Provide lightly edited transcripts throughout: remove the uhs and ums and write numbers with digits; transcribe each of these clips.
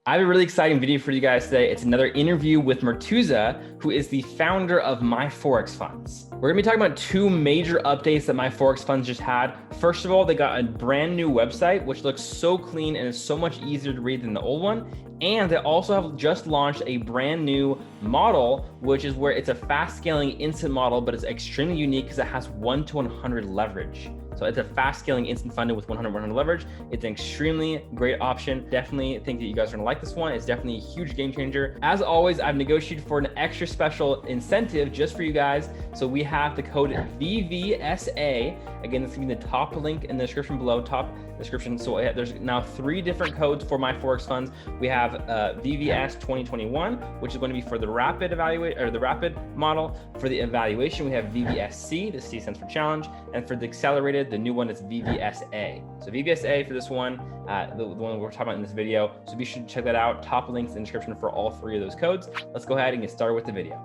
I have a really exciting video for you guys today. It's another interview with Murtuza, who is the founder of My Forex Funds. We're gonna be talking about two major updates that My Forex Funds just had. First of all, they got a brand new website, which looks so clean and is so much easier to read than the old one. And they also have just launched a brand new model, which is where it's a fast scaling instant model, but it's extremely unique because it has 1-to-100 leverage. So it's a fast scaling instant funding with 100-100 leverage. It's an extremely great option. Definitely think that you guys are gonna like this one. It's definitely a huge game changer. As always, I've negotiated for an extra special incentive just for you guys. So we have the code VVSA. Again, this is gonna be the top link in the description below, top description. So there's now 3 different codes for My Forex Funds. We have VVS 2021, which is going to be for the rapid evaluate or the rapid model. For the evaluation, we have VVSC, the C stands for challenge, and for the accelerated, the new one is VVSA. So VVSA for this one, the one we're talking about in this video. So be sure to check that out. Top links in the description for all 3 of those codes. Let's go ahead and get started with the video.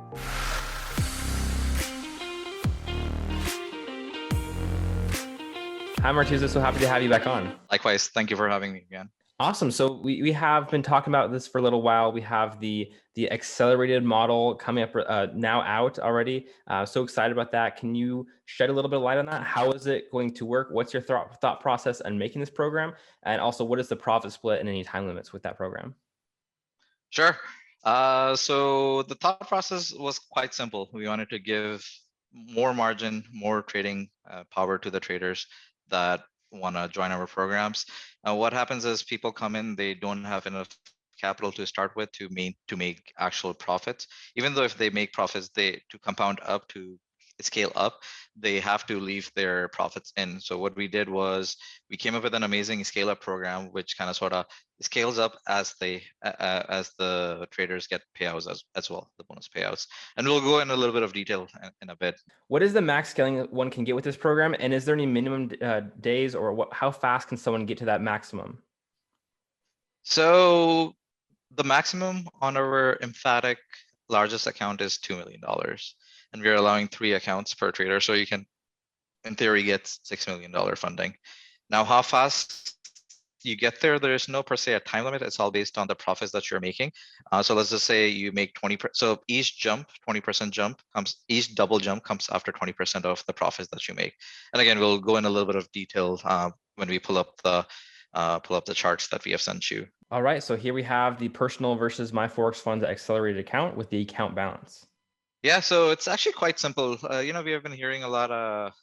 Hi, Murtuza. So happy to have you back on. Likewise. Thank you for having me again. Awesome. So we have been talking about this for a little while. We have the accelerated model coming up now out already. So excited about that. Can you shed a little bit of light on that? How is it going to work? What's your thought process on making this program? And also, what is the profit split and any time limits with that program? Sure. So the thought process was quite simple. We wanted to give more margin, more trading power to the traders that want to join our programs. What happens is people come in, they don't have enough capital to start with to make actual profits. Even though if they make profits, to compound up, to scale up, they have to leave their profits in. So what we did was we came up with an amazing scale up program, which kind of sort of scales up as the traders get payouts as well, the bonus payouts. And we'll go in a little bit of detail in a bit. What is the max scaling one can get with this program? And is there any minimum days or how fast can someone get to that maximum? So the maximum on our emphatic largest account is $2 million. And we're allowing 3 accounts per trader. So you can, in theory, get $6 million funding. Now, how fast you get there, there's no per se a time limit. It's all based on the profits that you're making. So let's just say you make 20%. So each jump, 20% jump each double jump comes after 20% of the profits that you make. And again, we'll go in a little bit of detail when we pull up the charts that we have sent you. All right, so here we have the personal versus My Forex Funds accelerated account with the account balance. Yeah, so it's actually quite simple. We have been hearing a lot of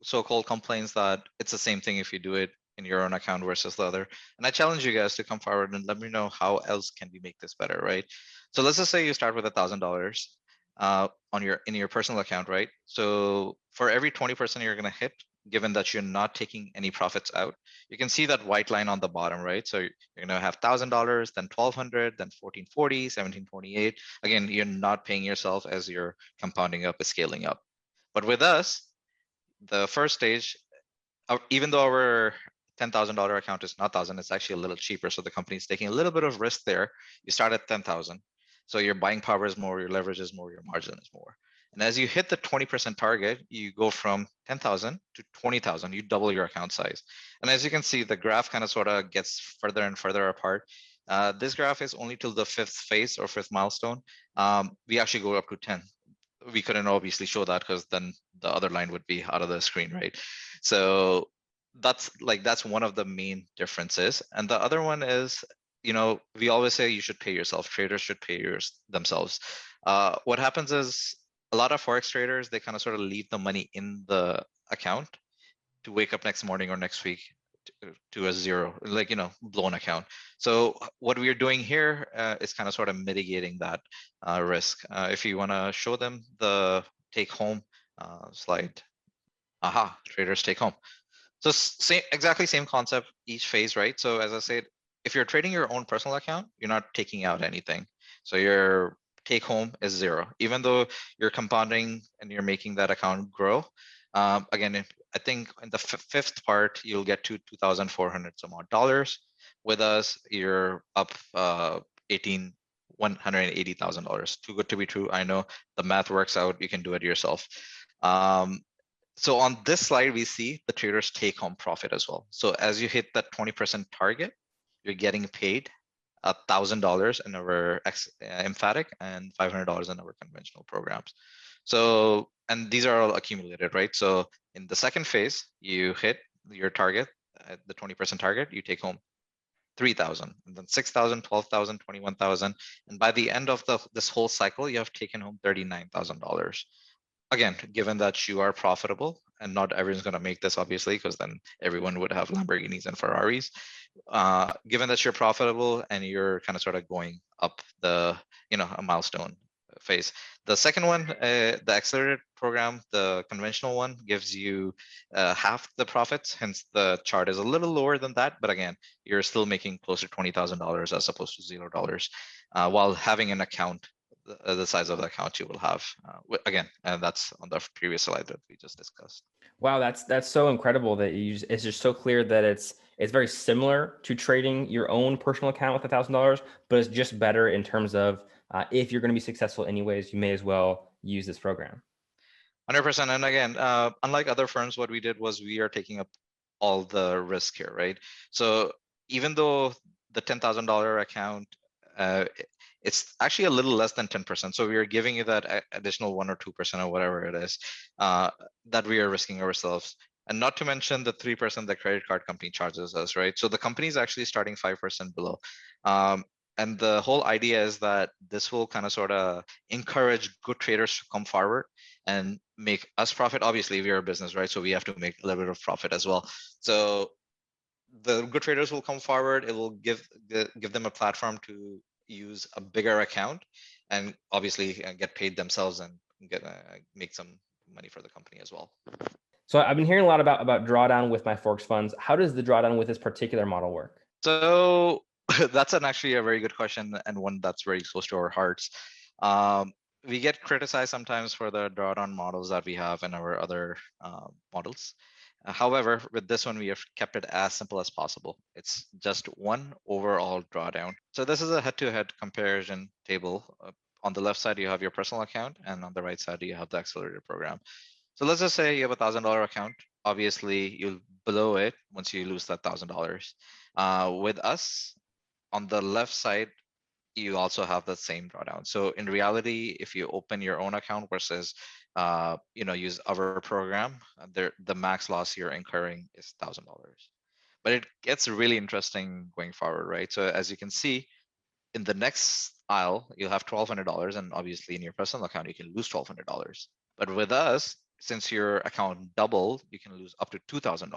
so-called complaints that it's the same thing if you do it in your own account versus the other. And I challenge you guys to come forward and let me know how else can we make this better, right? So let's just say you start with $1,000 in your personal account, right? So for every 20% you're going to hit, given that you're not taking any profits out, you can see that white line on the bottom, right? So you're going to have $1,000, then $1,200, then $1,440, $1,728. Again, you're not paying yourself as you're compounding up, scaling up. But with us, the first stage, even though our $10,000 account is not 1,000, it's actually a little cheaper. So the company's taking a little bit of risk there. You start at 10,000. So your buying power is more, your leverage is more, your margin is more. And as you hit the 20% target, you go from 10,000 to 20,000, you double your account size. And as you can see, the graph kind of sort of gets further and further apart. This graph is only till the 5th phase or 5th milestone. We actually go up to 10. We couldn't obviously show that because then the other line would be out of the screen, right? So that's one of the main differences. And the other one is, we always say you should pay yourself. Traders should pay themselves. What happens is, a lot of Forex traders, they kind of sort of leave the money in the account to wake up next morning or next week to a zero, blown account. So what we're doing here is kind of sort of mitigating that risk. If you want to show them the take home slide, traders take home. So exactly same concept, each phase, right? So as I said, if you're trading your own personal account, you're not taking out anything. So your take home is 0, even though you're compounding and you're making that account grow. Again, I think in the 5th part, you'll get to $2,400 some odd dollars. With us, you're up $180,000. Too good to be true. I know the math works out. You can do it yourself. So on this slide, we see the traders take home profit as well. So as you hit that 20% target, you're getting paid $1,000 in our emphatic and $500 in our conventional programs. So, and these are all accumulated, right? So in the second phase, you hit your target at the 20% target, you take home 3,000, and then 6,000, 12,000, 21,000. And by the end of this whole cycle, you have taken home $39,000. Again, given that you are profitable, and not everyone's going to make this, obviously, because then everyone would have Lamborghinis and Ferraris. Given that you're profitable and you're kind of sort of going up the, a milestone phase. The second one, the accelerated program, the conventional one, gives you half the profits. Hence, the chart is a little lower than that. But again, you're still making closer to $20,000 as opposed to $0, while having an account the size of the account you will have again, and that's on the previous slide that we just discussed. Wow, that's so incredible that it's just so clear that it's very similar to trading your own personal account with $1,000, but it's just better in terms of if you're going to be successful anyways, you may as well use this program. 100%. And again, unlike other firms, what we did was we are taking up all the risk here, right? So even though the $10,000 account, it's actually a little less than 10%. So we are giving you that additional 1 or 2% or whatever it is that we are risking ourselves. And not to mention the 3% the credit card company charges us, right? So the company is actually starting 5% below. And the whole idea is that this will kind of sort of encourage good traders to come forward and make us profit. Obviously, we are a business, right? So we have to make a little bit of profit as well. So the good traders will come forward. It will give them a platform to use a bigger account and obviously get paid themselves and make some money for the company as well. So I've been hearing a lot about drawdown with my Forex funds. How does the drawdown with this particular model work? So that's actually a very good question and one that's very close to our hearts. We get criticized sometimes for the drawdown models that we have in our other models. However, with this one, we have kept it as simple as possible. It's just one overall drawdown. So this is a head-to-head comparison table. On the left side, you have your personal account, and on the right side, you have the accelerated program. So let's just say you have a $1,000 account. Obviously, you'll blow it once you lose that $1,000. With us, on the left side, you also have the same drawdown. So in reality, if you open your own account versus use our program, the max loss you're incurring is $1,000. But it gets really interesting going forward, right? So as you can see, in the next aisle, you'll have $1,200, and obviously in your personal account, you can lose $1,200. But with us, since your account doubled, you can lose up to $2,000,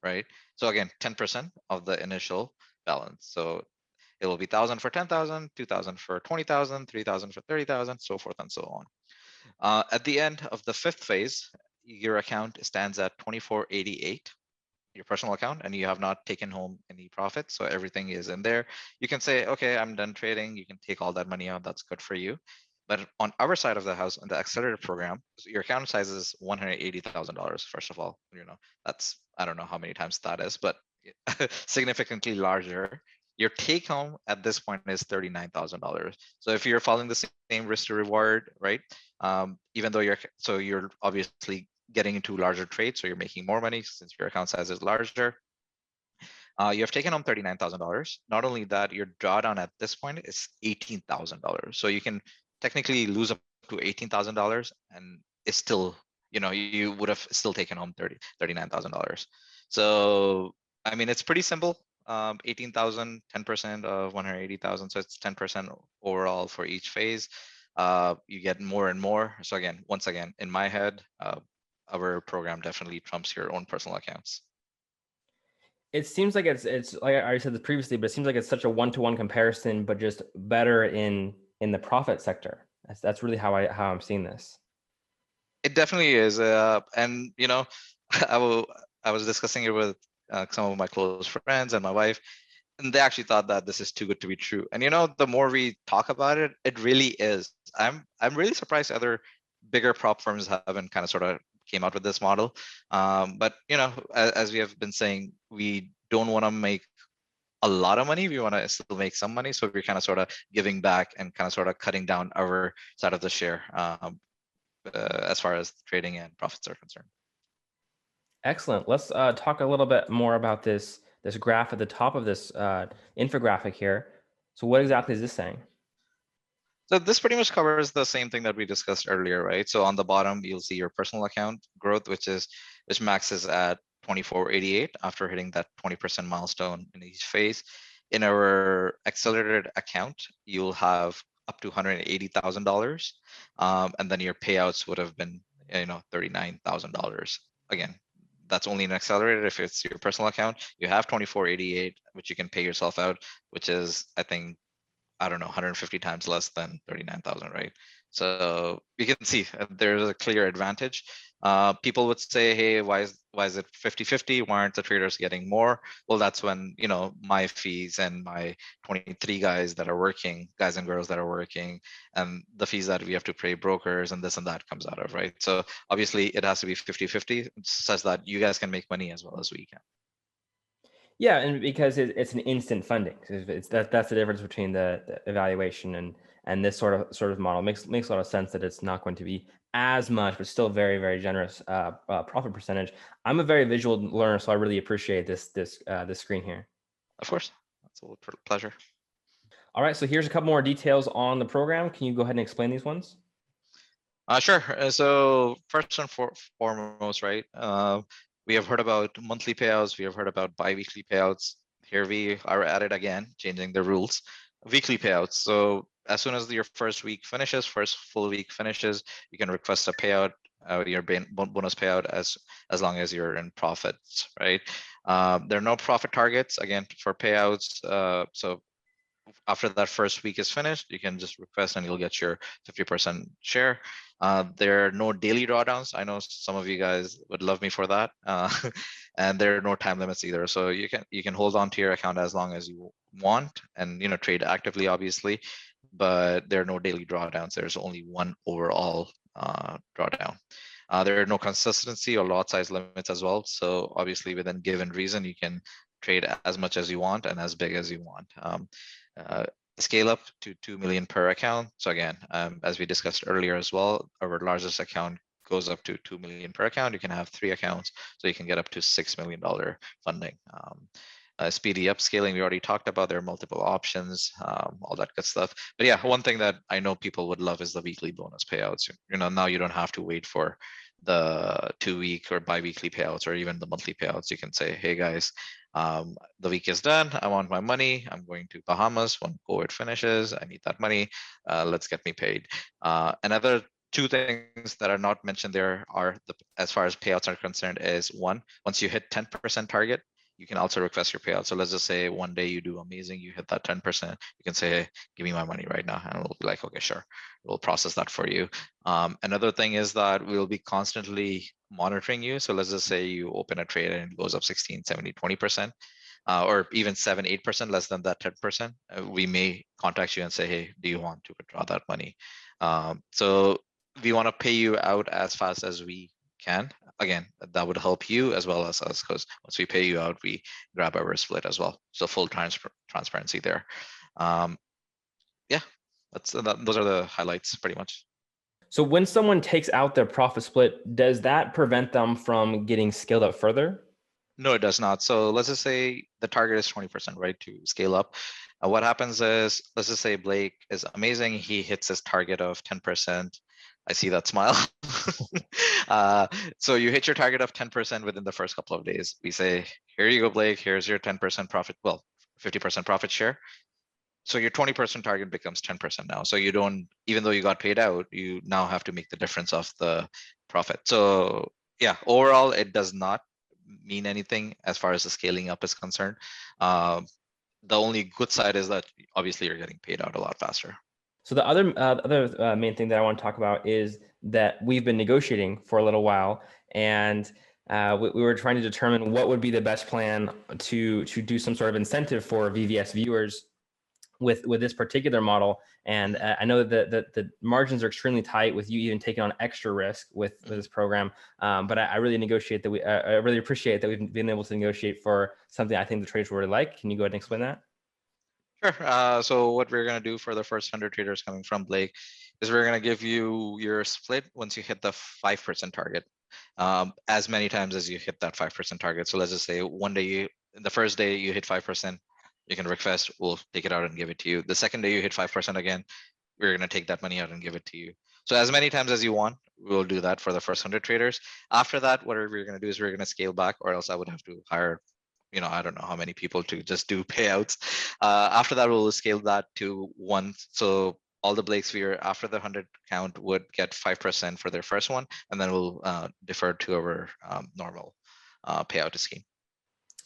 right? So again, 10% of the initial balance. So it will be 1,000 for 10,000, 2,000 for 20,000, 3,000 for 30,000, so forth and so on. At the end of the fifth phase, your account stands at 2488, your personal account, and you have not taken home any profit. So everything is in there. You can say, okay, I'm done trading. You can take all that money out. That's good for you. But on our side of the house, on the accelerated program, your account size is $180,000. First of all, that's, I don't know how many times that is, but significantly larger. Your take home at this point is $39,000. So if you're following the same risk to reward, right? Even though you're obviously getting into larger trades, so you're making more money since your account size is larger. You have taken home $39,000. Not only that, your drawdown at this point is $18,000. So you can technically lose up to $18,000, and it's still, you would have still taken home $39,000. So I mean, it's pretty simple. 18,000, 10% of 180,000. So it's 10% overall for each phase. You get more and more. So again, once again, in my head, our program definitely trumps your own personal accounts. It seems like it's like I already said this previously, but it seems like it's such a one-to-one comparison, but just better in the profit sector. That's really how I'm seeing this. It definitely is. And I was discussing it with some of my close friends and my wife, and they actually thought that this is too good to be true. And the more we talk about it, it really is. I'm really surprised other bigger prop firms haven't kind of sort of came out with this model. But as we have been saying, we don't want to make a lot of money. We want to still make some money. So we're kind of sort of giving back and kind of sort of cutting down our side of the share as far as trading and profits are concerned. Excellent. Let's talk a little bit more about this graph at the top of this infographic here. So what exactly is this saying? So this pretty much covers the same thing that we discussed earlier, right? So on the bottom, you'll see your personal account growth, which maxes at 2488 after hitting that 20% milestone in each phase. In our accelerated account, you'll have up to $180,000, and then your payouts would have been, $39,000. Again, that's only an accelerated. If it's your personal account, you have 2488, which you can pay yourself out, which is, I don't know, 150 times less than 39,000, right? So you can see there's a clear advantage. People would say, hey, why is it 50-50? Why aren't the traders getting more? Well, that's when, my fees and my 23 guys and girls that are working, and the fees that we have to pay brokers and this and that comes out of, right? So obviously it has to be 50-50 such that you guys can make money as well as we can. Yeah, and because it's an instant funding. That's the difference between the evaluation and this sort of model. Makes a lot of sense that it's not going to be as much, but still very, very generous profit percentage. I'm a very visual learner, so I really appreciate this screen here. Of course, that's a pleasure. All right, so here's a couple more details on the program. Can you go ahead and explain these ones? Sure. So first and foremost, right? We have heard about monthly payouts. We have heard about bi-weekly payouts. Here we are at it again, changing the rules. Weekly payouts. So as soon as your first full week finishes, you can request a payout, your bonus payout, as long as you're in profits, right? There are no profit targets again for payouts. So after that first week is finished, you can just request and you'll get your 50% share. There are no daily drawdowns. I know some of you guys would love me for that. And there are no time limits either. So you can hold on to your account as long as you want and trade actively, obviously, but there are no daily drawdowns. There's only one overall drawdown. There are no consistency or lot size limits as well. So obviously within given reason, you can trade as much as you want and as big as you want. Scale up to 2 million per account. So again, as we discussed earlier as well, our largest account goes up to 2 million per account. You can have 3 accounts, so you can get up to $6 million funding. Speedy upscaling, we already talked about. There are multiple options, all that good stuff. But yeah, one thing that I know people would love is the weekly bonus payouts. Now you don't have to wait for the 2-week or bi-weekly payouts or even the monthly payouts. You can say, hey guys, the week is done. I want my money. I'm going to Bahamas when COVID finishes. I need that money. Let's get me paid. Another 2 things that are not mentioned there are, as far as payouts are concerned, is one, once you hit 10% target, you can also request your payout. So let's just say one day you do amazing, you hit that 10%, you can say, hey, give me my money right now. And we'll be like, okay, sure. We'll process that for you. Another thing is that we'll be constantly monitoring you. So let's just say you open a trade and it goes up 16, 70, 20%, or even 7, 8% less than that 10%. We may contact you and say, hey, do you want to withdraw that money? So we want to pay you out as fast as we can. Again, that would help you as well as us, because once we pay you out, we grab our split as well. So full transparency there. Yeah, those are the highlights pretty much. So when someone takes out their profit split, does that prevent them from getting scaled up further? No, it does not. So let's just say the target is 20%, right, to scale up. What happens is, let's just say Blake is amazing. He hits his target of 10%. I see that smile. So you hit your target of 10% within the first couple of days. We say, here you go, Blake. Here's your 10% profit. Well, 50% profit share. So your 20% target becomes 10% now. So you don't, even though you got paid out, you now have to make the difference of the profit. So yeah, overall, it does not mean anything as far as the scaling up is concerned. The only good side is that obviously you're getting paid out a lot faster. So the other main thing that I want to talk about is that we've been negotiating for a little while, and we were trying to determine what would be the best plan to do some sort of incentive for VVS viewers with this particular model. And I know that the margins are extremely tight with you even taking on extra risk with this program. But I really I really appreciate that we've been able to negotiate for something I think the traders would really like. Can you go ahead and explain that? Sure. So what we're going to do for the first 100 traders coming from Blake is we're going to give you your split once you hit the 5% target, as many times as you hit that 5% target. So let's just say one day the first day you hit 5%, You can request, we'll take it out and give it to you. The second day you hit 5% again, we're going to take that money out and give it to you. So as many times as you want, we'll do that for the first 100 traders. After that, what we're going to do is we're going to scale back, or else I would have to hire, I don't know how many people to just do payouts. After that, we'll scale that to one. So all the Blake Sphere after the 100 count would get 5% for their first one, and then we'll defer to our normal payout scheme.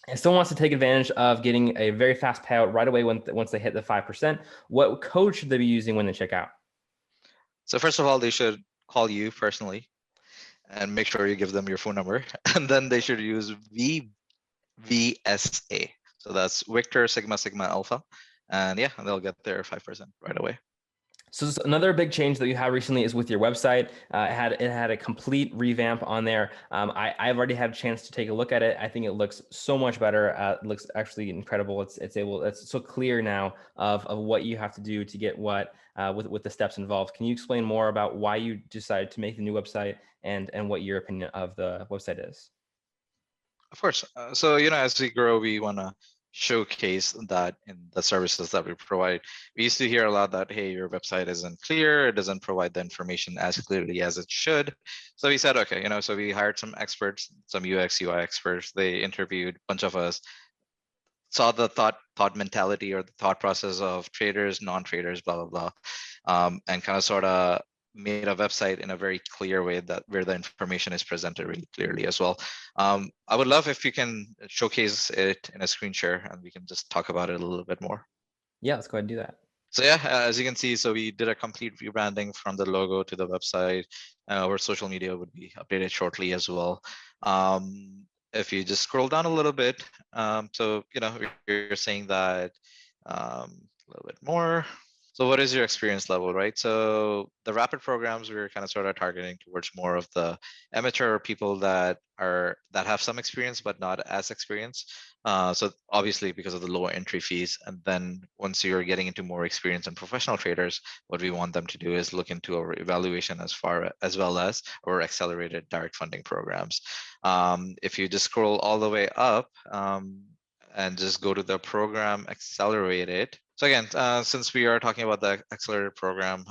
And someone wants to take advantage of getting a very fast payout right away once they hit the 5%. What code should they be using when they check out? So first of all, they should call you personally and make sure you give them your phone number. And then they should use VVSA. So that's Victor Sigma Sigma Alpha. And yeah, they'll get their 5% right away. So another big change that you had recently is with your website. It had a complete revamp on there. I've already had a chance to take a look at it. I think it looks so much better. It looks actually incredible. It's so clear now of what you have to do to get what with the steps involved. Can you explain more about why you decided to make the new website and what your opinion of the website is? Of course. So as we grow, we want to showcase that in the services that we provide. We used to hear a lot that, hey, your website isn't clear, it doesn't provide the information as clearly as it should. So we said, okay, so we hired some experts, some UX UI experts. They interviewed a bunch of us, saw the thought mentality or the thought process of traders, non-traders, blah blah blah, and kind of sort of made a website in a very clear way that where the information is presented really clearly as well. I would love if you can showcase it in a screen share and we can just talk about it a little bit more. Yeah, let's go ahead and do that. So yeah, as you can see, so we did a complete rebranding from the logo to the website. Our social media would be updated shortly as well. If you just scroll down a little bit, so you're saying that a little bit more. So what is your experience level, right? So the rapid programs, we're kind of sort of targeting towards more of the amateur people that have some experience but not as experienced. So obviously because of the lower entry fees, and then once you're getting into more experience and professional traders, what we want them to do is look into our evaluation as well as our accelerated direct funding programs. If you just scroll all the way up, and just go to the program accelerated. So again, since we are talking about the accelerated program,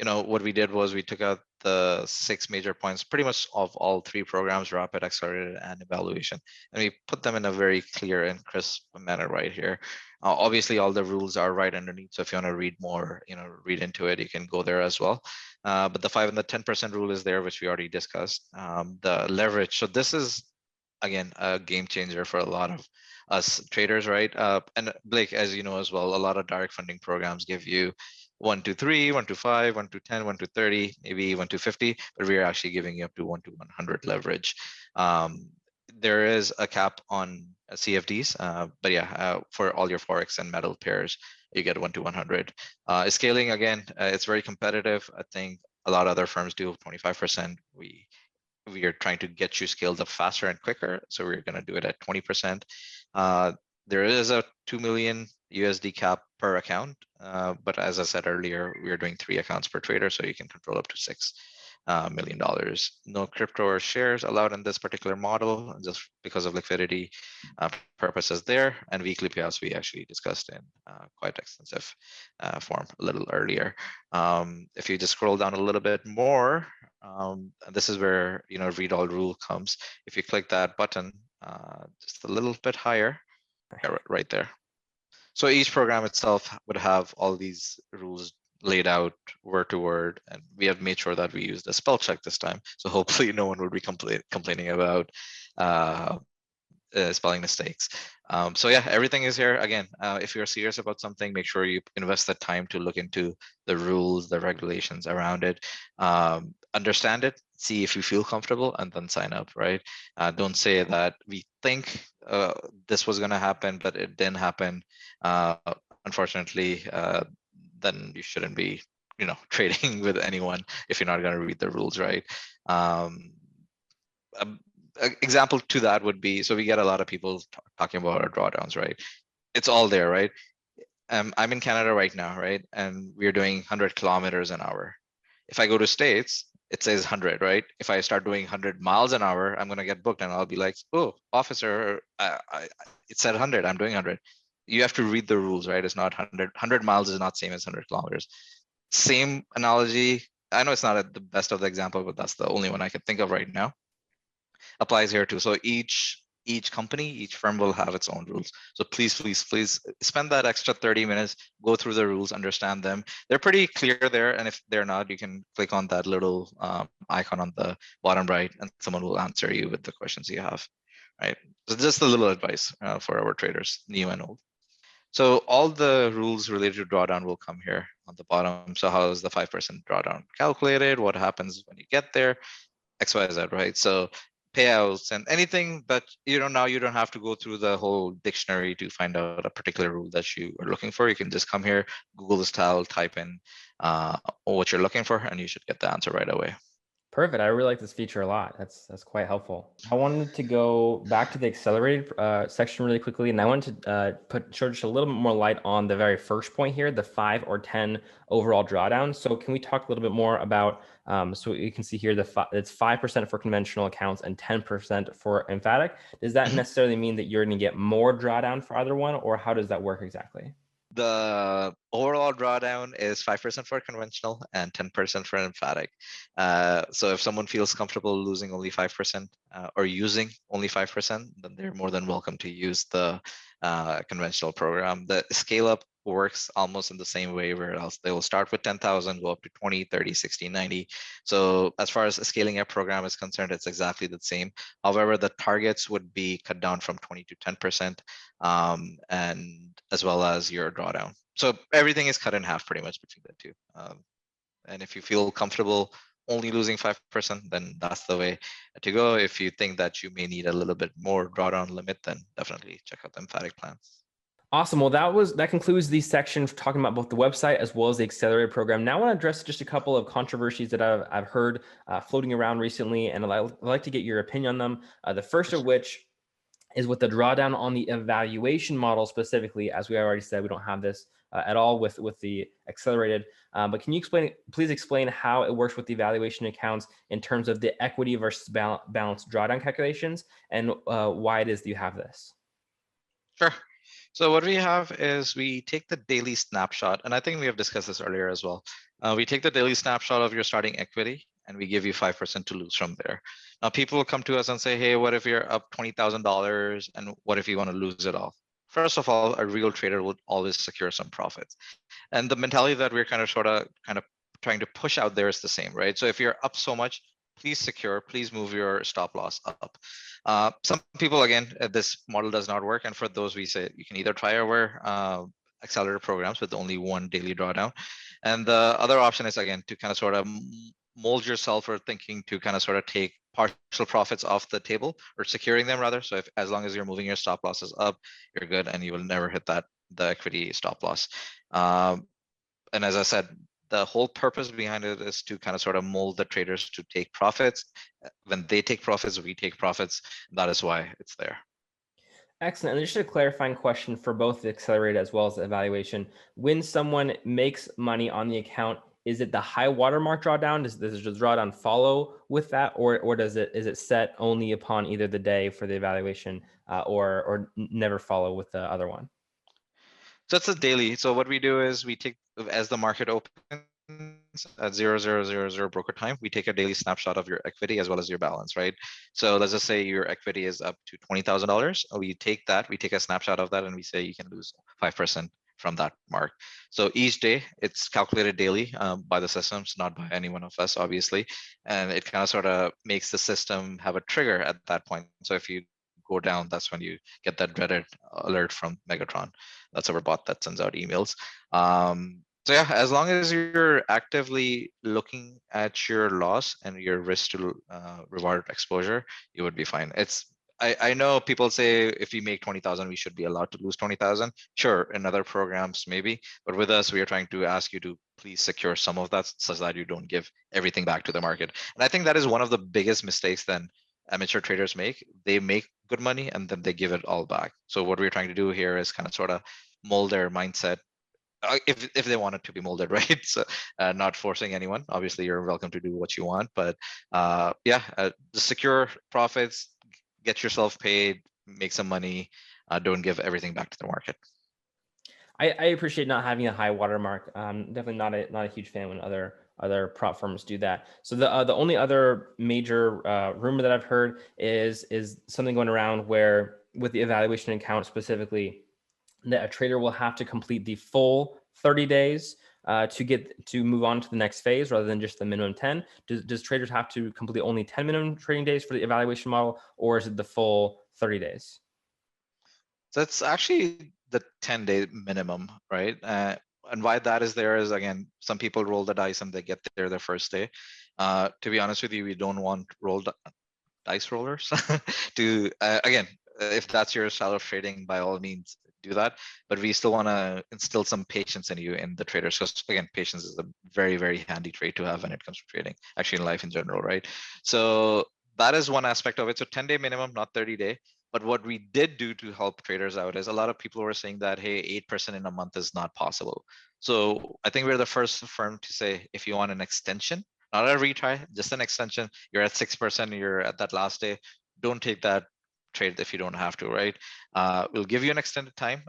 what we did was we took out the 6 major points, pretty much of all 3 programs, rapid, accelerated, and evaluation, and we put them in a very clear and crisp manner right here. Obviously, all the rules are right underneath. So if you want to read more, read into it, you can go there as well. But the 5 and the 10% rule is there, which we already discussed. The leverage. So this is, again, a game changer for a lot of us traders, right? And Blake, as you know as well, a lot of direct funding programs give you 1 to 3, 1 to 5, 1 to 10, 1 to 30, maybe 1 to 50, but we are actually giving you up to 1 to 100 leverage. There is a cap on CFDs, but yeah, for all your Forex and metal pairs, you get 1 to 100. Scaling, again, it's very competitive. I think a lot of other firms do 25%. We are trying to get you scaled up faster and quicker, so we're going to do it at 20%. There is a 2 million USD cap per account, but as I said earlier, we are doing 3 accounts per trader, so you can control up to $6 million. No crypto or shares allowed in this particular model, just because of liquidity purposes there. And weekly payouts we actually discussed in quite extensive form a little earlier. If you just scroll down a little bit more, this is where read all rule comes. If you click that button just a little bit higher, right there. So each program itself would have all these rules laid out word to word, and we have made sure that we use the spell check this time. So hopefully no one would be complaining about spelling mistakes. So yeah, everything is here. Again, if you're serious about something, make sure you invest the time to look into the rules, the regulations around it, understand it, see if you feel comfortable, and then sign up, right? Don't say that we think this was going to happen, but it didn't happen. Unfortunately, then you shouldn't be, trading with anyone if you're not going to read the rules, right? Example to that would be, so we get a lot of people talking about our drawdowns, right? It's all there, right? I'm in Canada right now, right? And we're doing 100 kilometers an hour. If I go to States, it says 100, right? If I start doing 100 miles an hour, I'm going to get booked and I'll be like, oh, officer, it said 100, I'm doing 100. you have to read the rules, right? It's not 100 miles is not same as 100 kilometers. Same analogy. I know it's not the best of the example, but that's the only one I can think of right now. Applies here too. So each company, each firm will have its own rules. So please spend that extra 30 minutes, go through the rules, understand them. They're pretty clear there. And if they're not, you can click on that little icon on the bottom right, and someone will answer you with the questions you have, right? So just a little advice for our traders, new and old. So all the rules related to drawdown will come here on the bottom. So how is the 5% drawdown calculated? What happens when you get there? XYZ, right? So payouts and anything that, now you don't have to go through the whole dictionary to find out a particular rule that you are looking for. You can just come here, Google style, type in what you're looking for, and you should get the answer right away. Perfect. I really like this feature a lot. That's quite helpful. I wanted to go back to the accelerated section really quickly, and I wanted to show just a little bit more light on the very first point here, the 5 or 10 overall drawdown. So can we talk a little bit more about, so you can see here, it's 5% for conventional accounts and 10% for emphatic. Does that necessarily mean that you're going to get more drawdown for either one, or how does that work exactly? The overall drawdown is 5% for conventional and 10% for emphatic. So if someone feels comfortable losing only 5% or using only 5%, then they're more than welcome to use the conventional program. The scale up works almost in the same way, where else they will start with 10,000, go up to 20, 30, 60, 90. So as far as a scaling up program is concerned, it's exactly the same. However, the targets would be cut down from 20 to 10%, and as well as your drawdown. So everything is cut in half pretty much between the two. And if you feel comfortable only losing 5%, then that's the way to go. If you think that you may need a little bit more drawdown limit, then definitely check out the emphatic plans. Awesome. Well, that concludes the section talking about both the website as well as the accelerated program. Now I want to address just a couple of controversies that I've heard floating around recently, and I'd like to get your opinion on them. The first of which is with the drawdown on the evaluation model specifically. As we already said, we don't have this at all with the accelerated. But can you please explain how it works with the evaluation accounts in terms of the equity versus balance drawdown calculations, and why it is that you have this? Sure. So what we have is we take the daily snapshot, and I think we have discussed this earlier as well. We take the daily snapshot of your starting equity, and we give you 5% to lose from there. Now, people will come to us and say, hey, what if you're up $20,000, and what if you want to lose it all? First of all, a real trader would always secure some profits. And the mentality that we're kind of trying to push out there is the same, right? So if you're up so much, please secure, please move your stop loss up. Some people, again, this model does not work. And for those, we say you can either try our accelerator programs with only one daily drawdown. And the other option is, again, to kind of sort of mold yourself or thinking to kind of sort of take partial profits off the table, or securing them rather. So as long as you're moving your stop losses up, you're good, and you will never hit the equity stop loss. And as I said, the whole purpose behind it is to kind of sort of mold the traders to take profits. When they take profits, we take profits. That is why it's there. Excellent. And just a clarifying question for both the accelerated as well as the evaluation. When someone makes money on the account, is it the high watermark drawdown? Does the drawdown follow with that, or is it set only upon either the day for the evaluation, or never follow with the other one? So it's a daily. So what we do is we take, as the market opens at 0000 broker time, we take a daily snapshot of your equity as well as your balance, right? So let's just say your equity is up to $20,000. We take a snapshot of that, and we say you can lose 5% from that mark. So each day it's calculated daily by the systems, not by any one of us, obviously. And it kind of sort of makes the system have a trigger at that point. So if you go down, that's when you get that dreaded alert from Megatron. That's our bot that sends out emails. So yeah, as long as you're actively looking at your loss and your risk to reward exposure, you would be fine. I know people say if we make 20,000, we should be allowed to lose 20,000. Sure, in other programs maybe, but with us, we are trying to ask you to please secure some of that such that you don't give everything back to the market. And I think that is one of the biggest mistakes then amateur traders make. They make good money and then they give it all back. So what we're trying to do here is kind of sort of mold their mindset, if they want it to be molded, right? So not forcing anyone. Obviously, you're welcome to do what you want, but just secure profits, get yourself paid, make some money. Don't give everything back to the market. I appreciate not having a high watermark. Definitely not a huge fan when other prop firms do that. So the only other major rumor that I've heard is something going around where with the evaluation account specifically, that a trader will have to complete the full 30 days to move on to the next phase rather than just the minimum 10. Does traders have to complete only 10 minimum trading days for the evaluation model, or is it the full 30 days? So it's actually the 10-day minimum, right? And why that is there is, again, some people roll the dice and they get there the first day. To be honest with you, we don't want dice rollers to, again, if that's your style of trading, by all means do that. But we still want to instill some patience in you in the traders. Because again, patience is a very, very handy trait to have when it comes to trading, actually in life in general, right? So that is one aspect of it. So 10-day minimum, not 30-day. But what we did do to help traders out is a lot of people were saying that, hey, 8% in a month is not possible. So I think we're the first firm to say, if you want an extension, not a retry, just an extension, you're at 6%, you're at that last day, don't take that trade if you don't have to, right? We'll give you an extended time.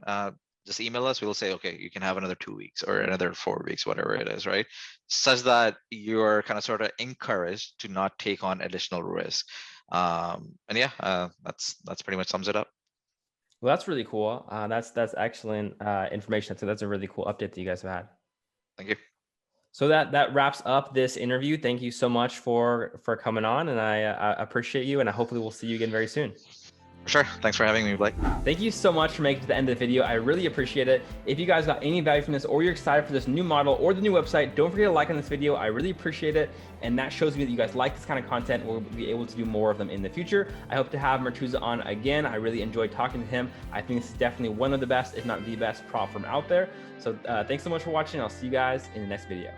Just email us. We'll say, okay, you can have another 2 weeks or another 4 weeks, whatever it is, right? Such that you're kind of sort of encouraged to not take on additional risk. And yeah, that's pretty much sums it up. Well, that's really cool. That's excellent information. So that's a really cool update that you guys have had. Thank you. So that wraps up this interview. Thank you so much for coming on, and I appreciate you, and I hopefully we'll see you again very soon. Sure. Thanks for having me, Blake. Thank you so much for making it to the end of the video. I really appreciate it. If you guys got any value from this, or you're excited for this new model or the new website, don't forget to like on this video. I really appreciate it. And that shows me that you guys like this kind of content. We'll be able to do more of them in the future. I hope to have Murtuza on again. I really enjoyed talking to him. I think this is definitely one of the best, if not the best prop firm out there. So thanks so much for watching. I'll see you guys in the next video.